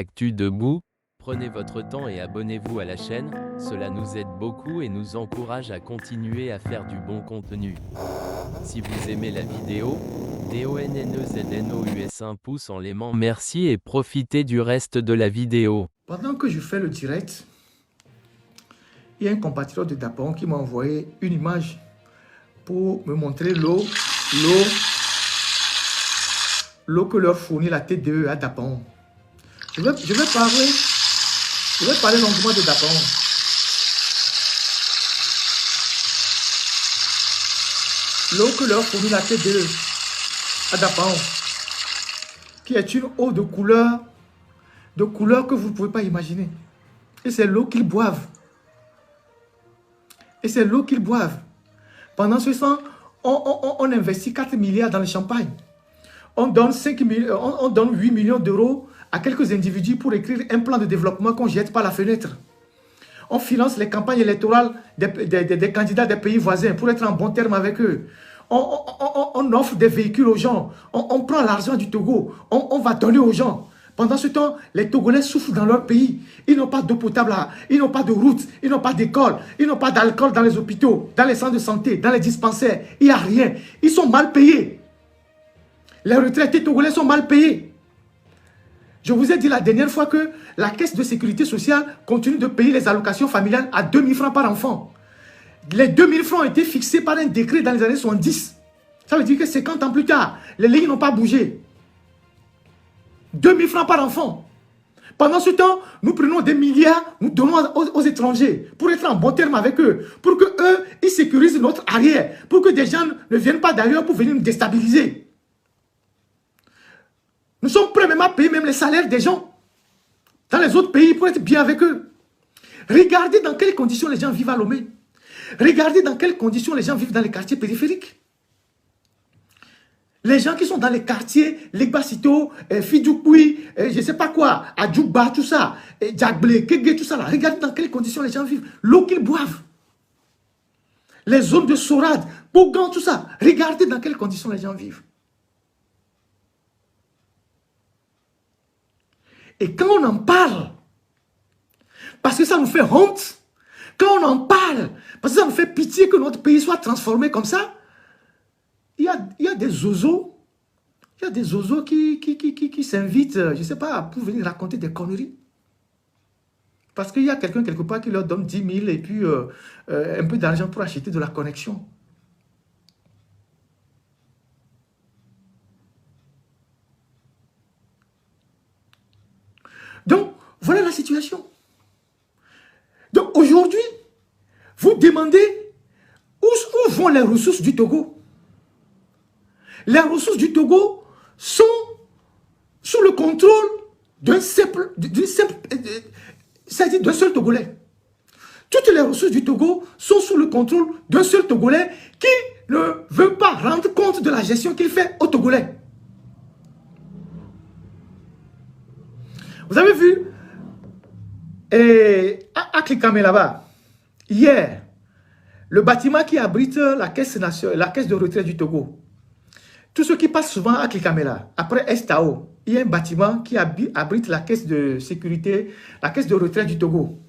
Actu Debout, prenez votre temps et abonnez-vous à la chaîne, cela nous aide beaucoup et nous encourage à continuer à faire du bon contenu. Si vous aimez la vidéo, DONNEZNOUS un pouce en l'aimant, merci et profitez du reste de la vidéo. Pendant que je fais le direct, il y a un compatriote de Dapon qui m'a envoyé une image pour me montrer l'eau que leur fournit la TDE à Dapon. Je vais parler longuement de Dapon. L'eau que leur fournit la TDE à Dapon, qui est une eau de couleur que vous ne pouvez pas imaginer. Et c'est l'eau qu'ils boivent. Pendant ce temps, on investit 4 milliards dans le champagne. On donne 8 millions d'euros à quelques individus pour écrire un plan de développement qu'on jette par la fenêtre. On finance les campagnes électorales des candidats des pays voisins pour être en bon terme avec eux. On offre des véhicules aux gens. On prend l'argent du Togo. On va donner aux gens. Pendant ce temps, les Togolais souffrent dans leur pays. Ils n'ont pas d'eau potable, ils n'ont pas de route, ils n'ont pas d'école, ils n'ont pas d'alcool dans les hôpitaux, dans les centres de santé, dans les dispensaires. Il n'y a rien. Ils sont mal payés. Les retraités togolais sont mal payés. Je vous ai dit la dernière fois que la caisse de sécurité sociale continue de payer les allocations familiales à 2 000 francs par enfant. Les 2 000 francs ont été fixés par un décret dans les années 70. Ça veut dire que 50 ans plus tard, les lignes n'ont pas bougé. 2 000 francs par enfant. Pendant ce temps, nous prenons des milliards, nous donnons aux étrangers pour être en bon terme avec eux, pour que eux, ils sécurisent notre arrière, pour que des gens ne viennent pas d'ailleurs pour venir nous déstabiliser. Nous sommes prêts même à payer même les salaires des gens dans les autres pays pour être bien avec eux. Regardez dans quelles conditions les gens vivent à Lomé. Regardez dans quelles conditions les gens vivent dans les quartiers périphériques. Les gens qui sont dans les quartiers, Legbasito, Fidjoukui, je ne sais pas quoi, Adjouba, tout ça, Djagblé, Kege, tout ça là. Regardez dans quelles conditions les gens vivent. L'eau qu'ils boivent. Les zones de Sorade, Bougan, tout ça. Regardez dans quelles conditions les gens vivent. Et quand on en parle, parce que ça nous fait honte, quand on en parle, parce que ça nous fait pitié que notre pays soit transformé comme ça, il y a des zozos, qui s'invitent, je ne sais pas, pour venir raconter des conneries. Parce qu'il y a quelqu'un quelque part qui leur donne 10 000 et puis un peu d'argent pour acheter de la connexion. Donc, voilà la situation. Donc, aujourd'hui, vous demandez où vont les ressources du Togo. Les ressources du Togo sont sous le contrôle d'un seul Togolais. Toutes les ressources du Togo sont sous le contrôle d'un seul Togolais qui ne veut pas rendre compte de la gestion qu'il fait aux Togolais. Vous avez vu, à Klikame là-bas, hier, le bâtiment qui abrite la caisse de retraite du Togo, tous ceux qui passent souvent à Klikame là, après Estao, il y a un bâtiment qui abrite la caisse de sécurité, la caisse de retraite du Togo.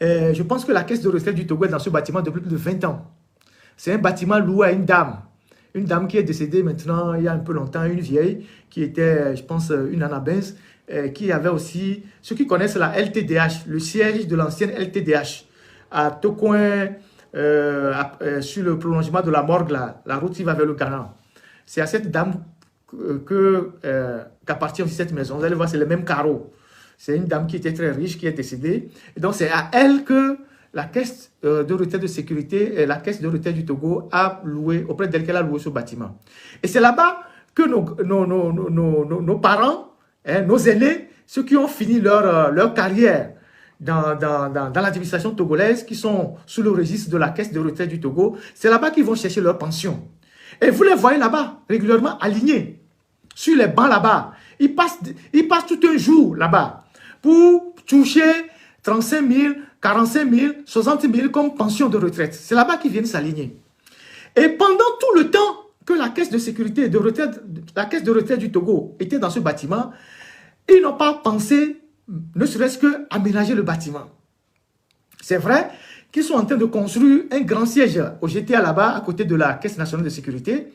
Je pense que la caisse de retraite du Togo est dans ce bâtiment depuis plus de 20 ans. C'est un bâtiment loué à une dame qui est décédée maintenant il y a un peu longtemps, une vieille qui était, je pense, une anabince, qui avait aussi, ceux qui connaissent la LTDH, le siège de l'ancienne LTDH, à Tokoin, sur le prolongement de la morgue, là, la route qui va vers le Ghana. C'est à cette dame qu'appartient aussi cette maison. Vous allez voir, c'est le même carreau. C'est une dame qui était très riche, qui est décédée. Et donc, c'est à elle que la caisse de retraite de sécurité, la caisse de retraite du Togo a loué, auprès d'elle qu'elle a loué ce bâtiment. Et c'est là-bas que nos parents, nos aînés, ceux qui ont fini leur carrière dans l'administration togolaise, qui sont sous le registre de la caisse de retraite du Togo, c'est là-bas qu'ils vont chercher leur pension. Et vous les voyez là-bas, régulièrement alignés, sur les bancs là-bas. Ils passent tout un jour là-bas pour toucher 35 000, 45 000, 60 000 comme pension de retraite. C'est là-bas qu'ils viennent s'aligner. Et pendant tout le temps que la caisse de sécurité et de retraite, la caisse de retraite du Togo était dans ce bâtiment, Ils n'ont pas pensé, ne serait-ce qu'aménager le bâtiment. C'est vrai qu'ils sont en train de construire un grand siège au GTA là-bas, à côté de la Caisse nationale de sécurité.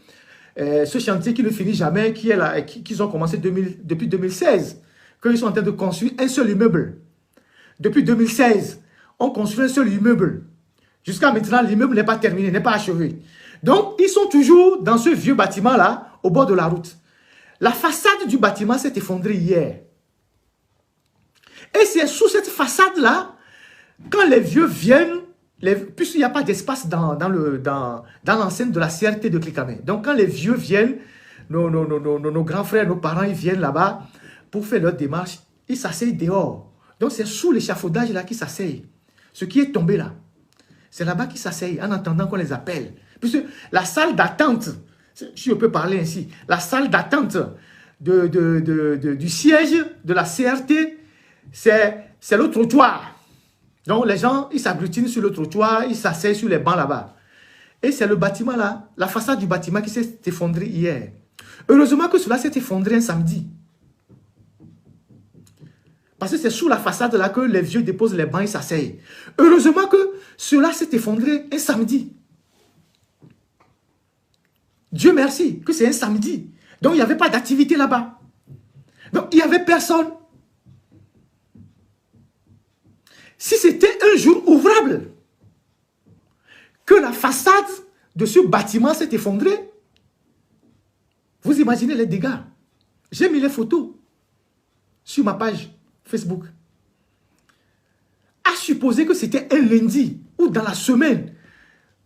Ce chantier qui ne finit jamais, qu'ils ont commencé depuis 2016, qu'ils sont en train de construire un seul immeuble. Depuis 2016, on construit un seul immeuble. Jusqu'à maintenant, l'immeuble n'est pas terminé, n'est pas achevé. Donc, ils sont toujours dans ce vieux bâtiment-là, au bord de la route. La façade du bâtiment s'est effondrée hier. Et c'est sous cette façade-là, quand les vieux viennent, puisqu'il n'y a pas d'espace dans l'enceinte de la CRT de Klikame. Donc, quand les vieux viennent, nos grands frères, nos parents, ils viennent là-bas pour faire leur démarche, ils s'asseyent dehors. Donc, c'est sous l'échafaudage là qu'ils s'asseyent. Ce qui est tombé là, c'est là-bas qu'ils s'asseyent en attendant qu'on les appelle. Puisque la salle d'attente, si je peux parler ainsi, la salle d'attente du siège de la CRT, c'est le trottoir. Donc, les gens, ils s'agglutinent sur le trottoir, ils s'asseyent sur les bancs là-bas. Et c'est le bâtiment là, la façade du bâtiment qui s'est effondrée hier. Heureusement que cela s'est effondré un samedi. Parce que c'est sous la façade là que les vieux déposent les bancs et s'asseyent. Heureusement que cela s'est effondré un samedi. Dieu merci que c'est un samedi. Donc, il n'y avait pas d'activité là-bas. Donc, il n'y avait personne. Si c'était un jour ouvrable, que la façade de ce bâtiment s'est effondrée, vous imaginez les dégâts. J'ai mis les photos sur ma page Facebook. À supposer que c'était un lundi ou dans la semaine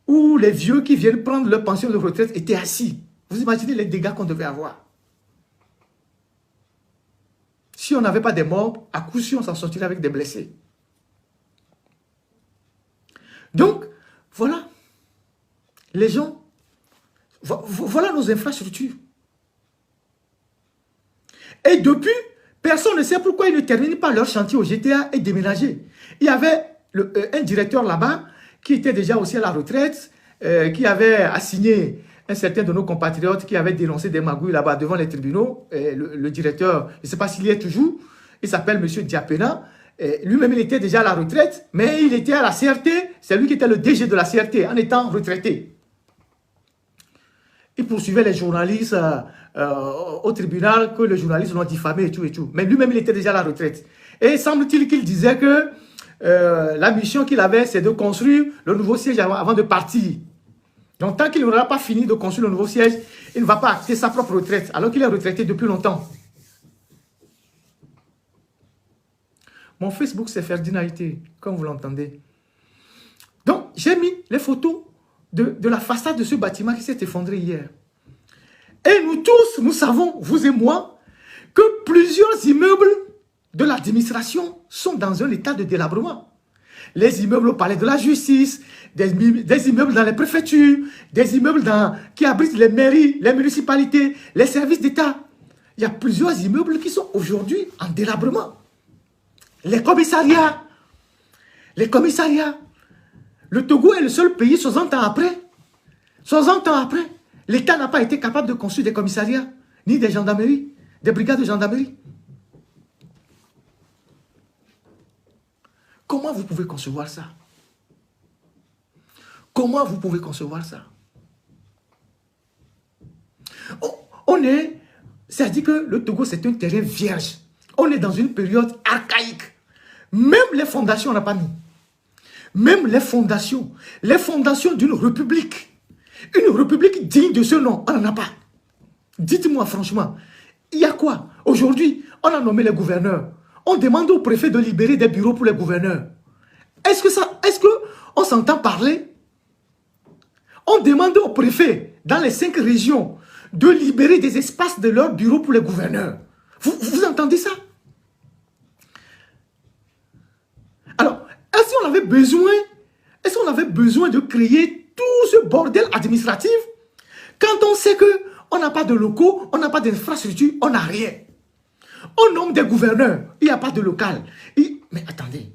où les vieux qui viennent prendre leur pension de retraite étaient assis. Vous imaginez les dégâts qu'on devait avoir. Si on n'avait pas de morts, à coup sûr on s'en sortirait avec des blessés. Donc, voilà. Les gens, voilà nos infrastructures. Et depuis, personne ne sait pourquoi ils ne terminent pas leur chantier au GTA et déménager. Il y avait un directeur là-bas qui était déjà aussi à la retraite, qui avait assigné un certain de nos compatriotes qui avait dénoncé des magouilles là-bas devant les tribunaux. Le directeur, je ne sais pas s'il y est toujours, il s'appelle M. Diapena. Lui-même, il était déjà à la retraite, mais il était à la CRT. C'est lui qui était le DG de la CRT en étant retraité. Il poursuivait les journalistes au tribunal, que les journalistes l'ont diffamé et tout et tout. Mais lui-même, il était déjà à la retraite. Et semble-t-il qu'il disait que la mission qu'il avait, c'est de construire le nouveau siège avant de partir. Donc, tant qu'il n'aura pas fini de construire le nouveau siège, il ne va pas acter sa propre retraite, alors qu'il est retraité depuis longtemps. Mon Facebook, c'est Ferdinand Haïté, comme vous l'entendez. Donc, j'ai mis les photos de la façade de ce bâtiment qui s'est effondré hier. Et nous tous, nous savons, vous et moi, que plusieurs immeubles de l'administration sont dans un état de délabrement. Les immeubles au palais de la justice, des immeubles dans les préfectures, des immeubles qui abritent les mairies, les municipalités, les services d'État. Il y a plusieurs immeubles qui sont aujourd'hui en délabrement. Les commissariats. Le Togo est le seul pays, 60 ans après. 60 ans après, l'État n'a pas été capable de construire des commissariats, ni des gendarmeries, des brigades de gendarmerie. Comment vous pouvez concevoir ça? Comment vous pouvez concevoir ça? C'est-à-dire que le Togo, c'est un terrain vierge. On est dans une période archaïque. Même les fondations, on n'a pas mis. Même les fondations d'une république. Une république digne de ce nom, on n'en a pas. Dites-moi franchement, il y a quoi? Aujourd'hui, on a nommé les gouverneurs. On demande au préfet de libérer des bureaux pour les gouverneurs. Est-ce qu'on s'entend parler? On demande au préfet, dans les 5 régions, de libérer des espaces de leurs bureaux pour les gouverneurs. Vous entendez ça? Alors, est-ce qu'on avait besoin de créer tout ce bordel administratif quand on sait qu'on n'a pas de locaux, on n'a pas d'infrastructure, on n'a rien? On nomme des gouverneurs, il n'y a pas de local. Mais attendez,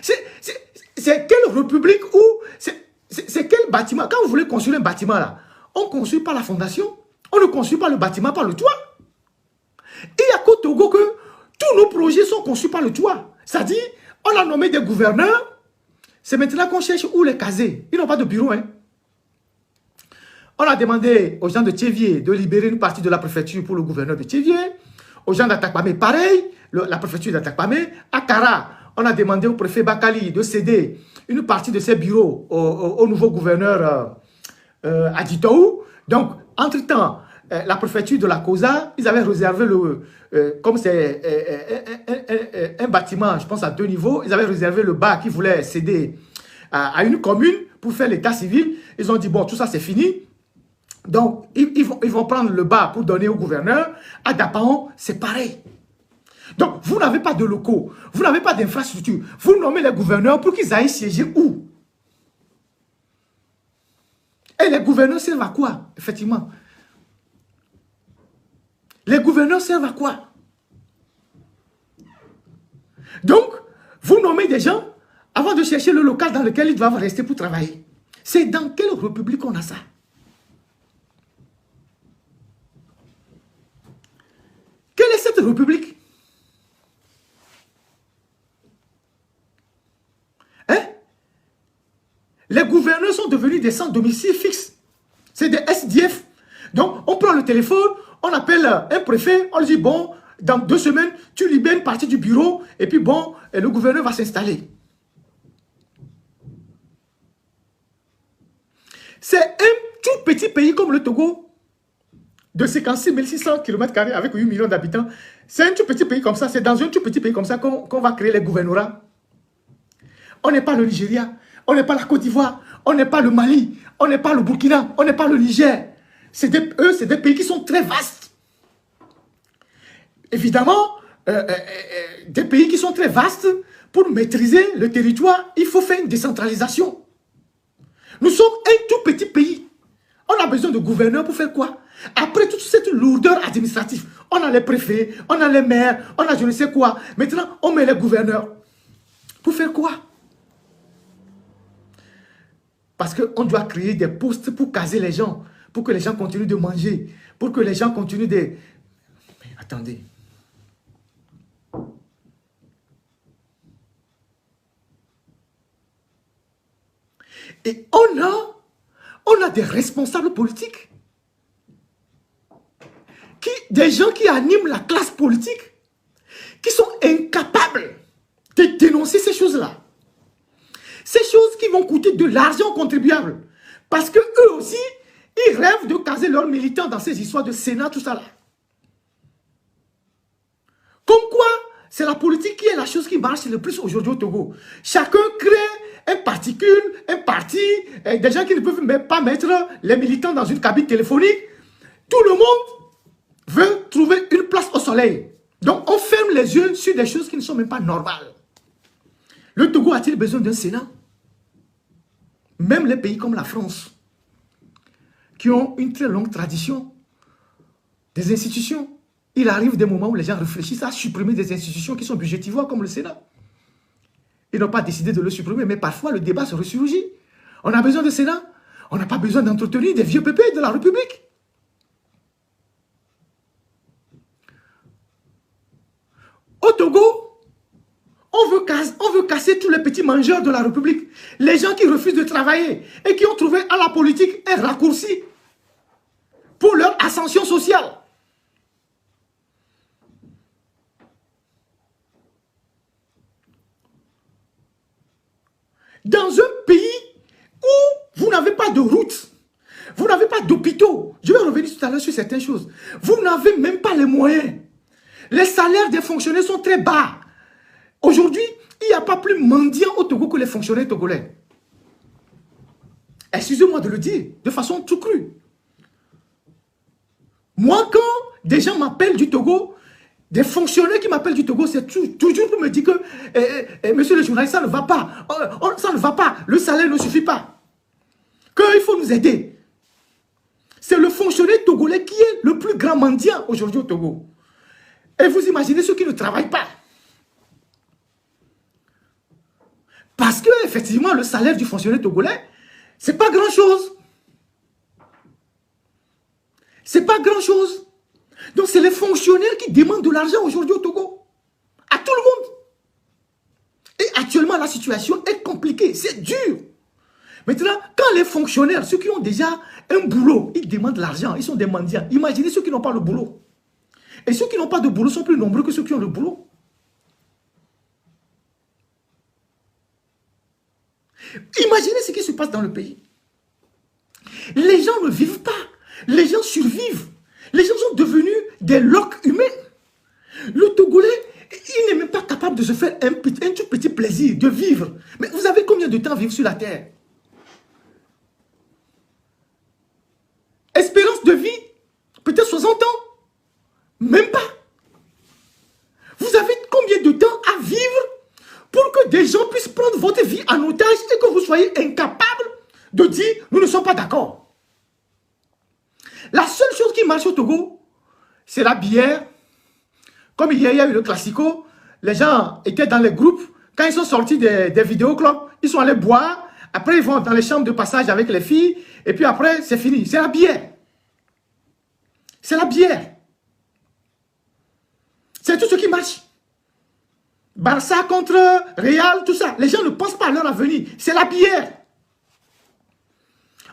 c'est quelle république où, c'est quel bâtiment? Quand vous voulez construire un bâtiment là, on ne construit pas la fondation, on ne construit pas le bâtiment par le toit. Il n'y a qu'au Togo que tous nos projets sont conçus par le toit. C'est-à-dire, on a nommé des gouverneurs, c'est maintenant qu'on cherche où les caser. Ils n'ont pas de bureau. Hein. On a demandé aux gens de Tchévier de libérer une partie de la préfecture pour le gouverneur de Tchévier. Aux gens d'Atakpamé, pareil, la préfecture d'Atakpamé. À Kara, on a demandé au préfet Bakali de céder une partie de ses bureaux au nouveau gouverneur Adjitaou. Donc, entre-temps, la préfecture de la Kosa, ils avaient réservé comme c'est un bâtiment, je pense à 2 niveaux, ils avaient réservé le bas qu'ils voulaient céder à une commune pour faire l'état civil. Ils ont dit, bon, tout ça c'est fini. Donc, ils vont prendre le bas pour donner au gouverneur. À Dapaon, c'est pareil. Donc, vous n'avez pas de locaux, vous n'avez pas d'infrastructure. Vous nommez les gouverneurs pour qu'ils aillent siéger où? Et les gouverneurs servent à quoi, effectivement? Les gouverneurs servent à quoi? Donc, vous nommez des gens avant de chercher le local dans lequel ils doivent rester pour travailler. C'est dans quelle république on a ça? Quelle est cette république? Hein? Les gouverneurs sont devenus des sans-domicile fixe. C'est des SDF. Donc, on prend le téléphone, on appelle un préfet, on lui dit, bon, dans 2 semaines, tu libères une partie du bureau, et puis bon, le gouverneur va s'installer. C'est un tout petit pays comme le Togo, de 56 600 km² avec 8 millions d'habitants. C'est un tout petit pays comme ça, c'est dans un tout petit pays comme ça qu'on va créer les gouvernorats. On n'est pas le Nigeria, on n'est pas la Côte d'Ivoire, on n'est pas le Mali, on n'est pas le Burkina, on n'est pas le Niger. Eux, c'est des pays qui sont très vastes. Évidemment, des pays qui sont très vastes, pour maîtriser le territoire, il faut faire une décentralisation. Nous sommes un tout petit pays. On a besoin de gouverneurs pour faire quoi? Après toute cette lourdeur administrative, on a les préfets, on a les maires, on a je ne sais quoi. Maintenant, on met les gouverneurs. Pour faire quoi? Parce qu'on doit créer des postes pour caser les gens, pour que les gens continuent de manger, pour que les gens continuent de... Mais attendez. Et on a des responsables politiques, des gens qui animent la classe politique, qui sont incapables de dénoncer ces choses-là. Ces choses qui vont coûter de l'argent aux contribuables. Parce qu'eux aussi, ils rêvent de caser leurs militants dans ces histoires de Sénat, tout ça là. Comme quoi, c'est la politique qui est la chose qui marche le plus aujourd'hui au Togo. Chacun crée un particule, un parti, des gens qui ne peuvent même pas mettre les militants dans une cabine téléphonique. Tout le monde veut trouver une place au soleil. Donc, on ferme les yeux sur des choses qui ne sont même pas normales. Le Togo a-t-il besoin d'un Sénat? Même les pays comme la France, qui ont une très longue tradition des institutions, il arrive des moments où les gens réfléchissent à supprimer des institutions qui sont budgétivores comme le Sénat. Ils n'ont pas décidé de le supprimer, mais parfois le débat se ressurgit. On a besoin de Sénat. On n'a pas besoin d'entretenir des vieux pépés de la République. Au Togo, on veut casser tous les petits mangeurs de la République. Les gens qui refusent de travailler et qui ont trouvé à la politique un raccourci pour leur ascension sociale. Dans un pays où vous n'avez pas de route, vous n'avez pas d'hôpitaux, je vais revenir tout à l'heure sur certaines choses, vous n'avez même pas les moyens. Les salaires des fonctionnaires sont très bas. Aujourd'hui, il n'y a pas plus mendiant au Togo que les fonctionnaires togolais. Excusez-moi de le dire, de façon tout crue. Moi, quand des gens m'appellent du Togo, des fonctionnaires qui m'appellent du Togo, c'est toujours pour me dire que, monsieur le journaliste, ça ne va pas. Ça ne va pas. Le salaire ne suffit pas. Qu'il faut nous aider. C'est le fonctionnaire togolais qui est le plus grand mendiant aujourd'hui au Togo. Et vous imaginez ceux qui ne travaillent pas. Parce que, effectivement, le salaire du fonctionnaire togolais, c'est pas grand-chose. C'est pas grand-chose. Donc, c'est les fonctionnaires qui demandent de l'argent aujourd'hui au Togo. À tout le monde. Et actuellement, la situation est compliquée. C'est dur. Maintenant, quand les fonctionnaires, ceux qui ont déjà un boulot, ils demandent de l'argent, ils sont des mendiants. Imaginez ceux qui n'ont pas le boulot. Et ceux qui n'ont pas de boulot sont plus nombreux que ceux qui ont le boulot. Imaginez ce qui se passe dans le pays. Les gens ne vivent pas. Les gens survivent. Les gens sont devenus des loques humains. Le Togolais, il n'est même pas capable de se faire un tout petit plaisir de vivre. Mais vous avez combien de temps à vivre sur la terre? Espérance de vie, peut-être 60 ans. Même pas. Vous avez combien de temps à vivre pour que des gens puissent prendre votre vie en otage et que vous soyez incapable de dire « nous ne sommes pas d'accord ». La seule chose qui marche au Togo, c'est la bière. Comme hier, il y a eu le Classico, les gens étaient dans les groupes. Quand ils sont sortis des vidéoclubs, ils sont allés boire. Après, ils vont dans les chambres de passage avec les filles. Et puis après, c'est fini. C'est la bière. C'est la bière. C'est tout ce qui marche. Barça contre Real, tout ça. Les gens ne pensent pas à leur avenir. C'est la bière.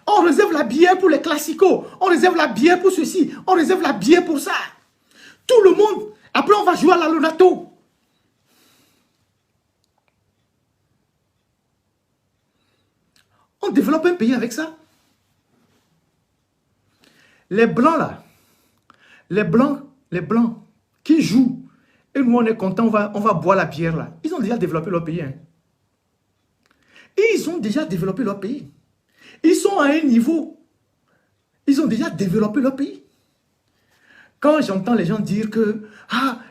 On réserve la bière pour les classicos. On réserve la bière pour ceci. On réserve la bière pour ça. Tout le monde. Après, on va jouer à la Lonato. On développe un pays avec ça. Les Blancs, là. Les Blancs qui jouent. Et nous, on est contents, on va boire la bière, là. Ils ont déjà développé leur pays. Hein. Et ils ont déjà développé leur pays. Ils sont à un niveau. Ils ont déjà développé leur pays. Quand j'entends les gens dire que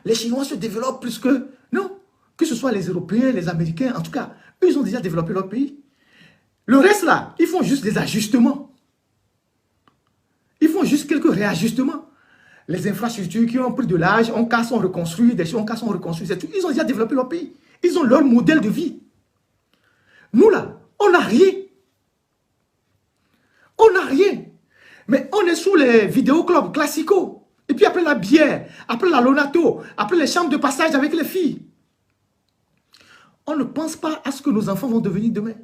les Chinois se développent plus que... Non, que ce soit les Européens, les Américains, en tout cas, eux, ils ont déjà développé leur pays. Le reste, là, ils font juste des ajustements. Ils font juste quelques réajustements. Les infrastructures qui ont pris de l'âge, on casse, on reconstruit, des choses, on casse, on reconstruit, c'est tout. Ils ont déjà développé leur pays. Ils ont leur modèle de vie. Nous, là, on n'a rien. On n'a rien. Mais on est sous les vidéoclubs classicaux. Et puis après la bière, après la Lonato, après les chambres de passage avec les filles. On ne pense pas à ce que nos enfants vont devenir demain.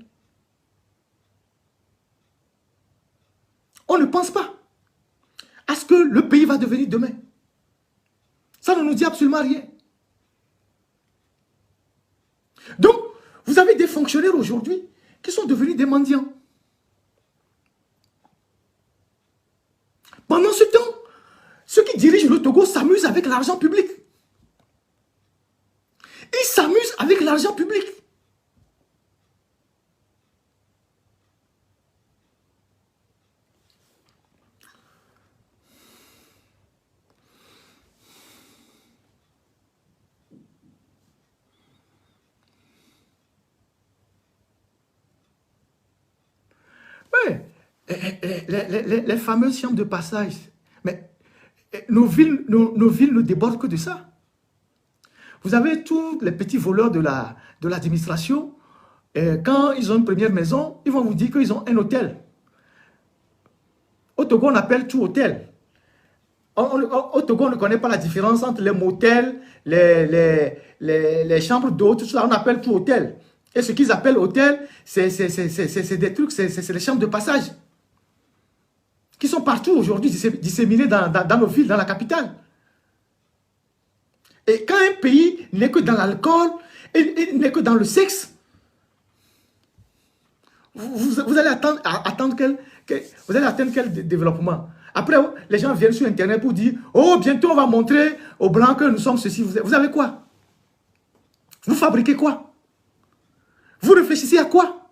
On ne pense pas à ce que le pays va devenir demain. Ça ne nous dit absolument rien. Donc, vous avez des fonctionnaires aujourd'hui qui sont devenus des mendiants. Pendant ce temps, ceux qui dirigent le Togo s'amusent avec l'argent public. Ils s'amusent avec l'argent public. Ouais, les fameuses chambres de passage. Mais nos villes ne débordent que de ça. Vous avez tous les petits voleurs de l'administration. Quand ils ont une première maison, ils vont vous dire qu'ils ont un hôtel. Au Togo, on appelle tout hôtel. Au Togo, on ne connaît pas la différence entre les motels, les chambres d'hôtes, tout ça, on appelle tout hôtel. Et ce qu'ils appellent hôtel, c'est des trucs, c'est les chambres de passage. Qui sont partout aujourd'hui, disséminées dans nos villes, dans la capitale. Et quand un pays n'est que dans l'alcool, et n'est que dans le sexe, vous allez attendre quel développement? Après, les gens viennent sur Internet pour dire « Oh, bientôt on va montrer aux Blancs que nous sommes ceci. » Vous avez quoi? Vous fabriquez quoi? Vous réfléchissez à quoi?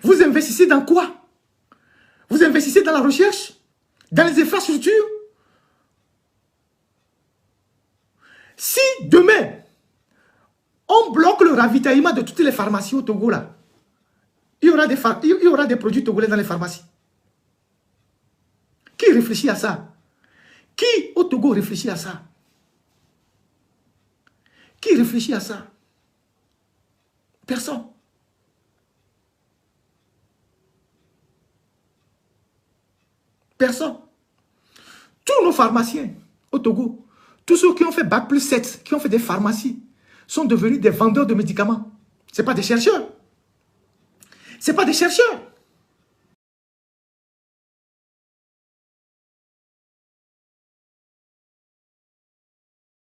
Vous investissez dans quoi? Vous investissez dans la recherche? Dans les infrastructures? Si demain, on bloque le ravitaillement de toutes les pharmacies au Togo, là, il y aura des produits togolais dans les pharmacies. Qui réfléchit à ça? Qui au Togo réfléchit à ça? Qui réfléchit à ça? Personne. Personne. Tout tous nos pharmaciens au Togo, tous ceux qui ont fait Bac+7, qui ont fait des pharmacies, sont devenus des vendeurs de médicaments. Ce n'est pas des chercheurs. Ce n'est pas des chercheurs.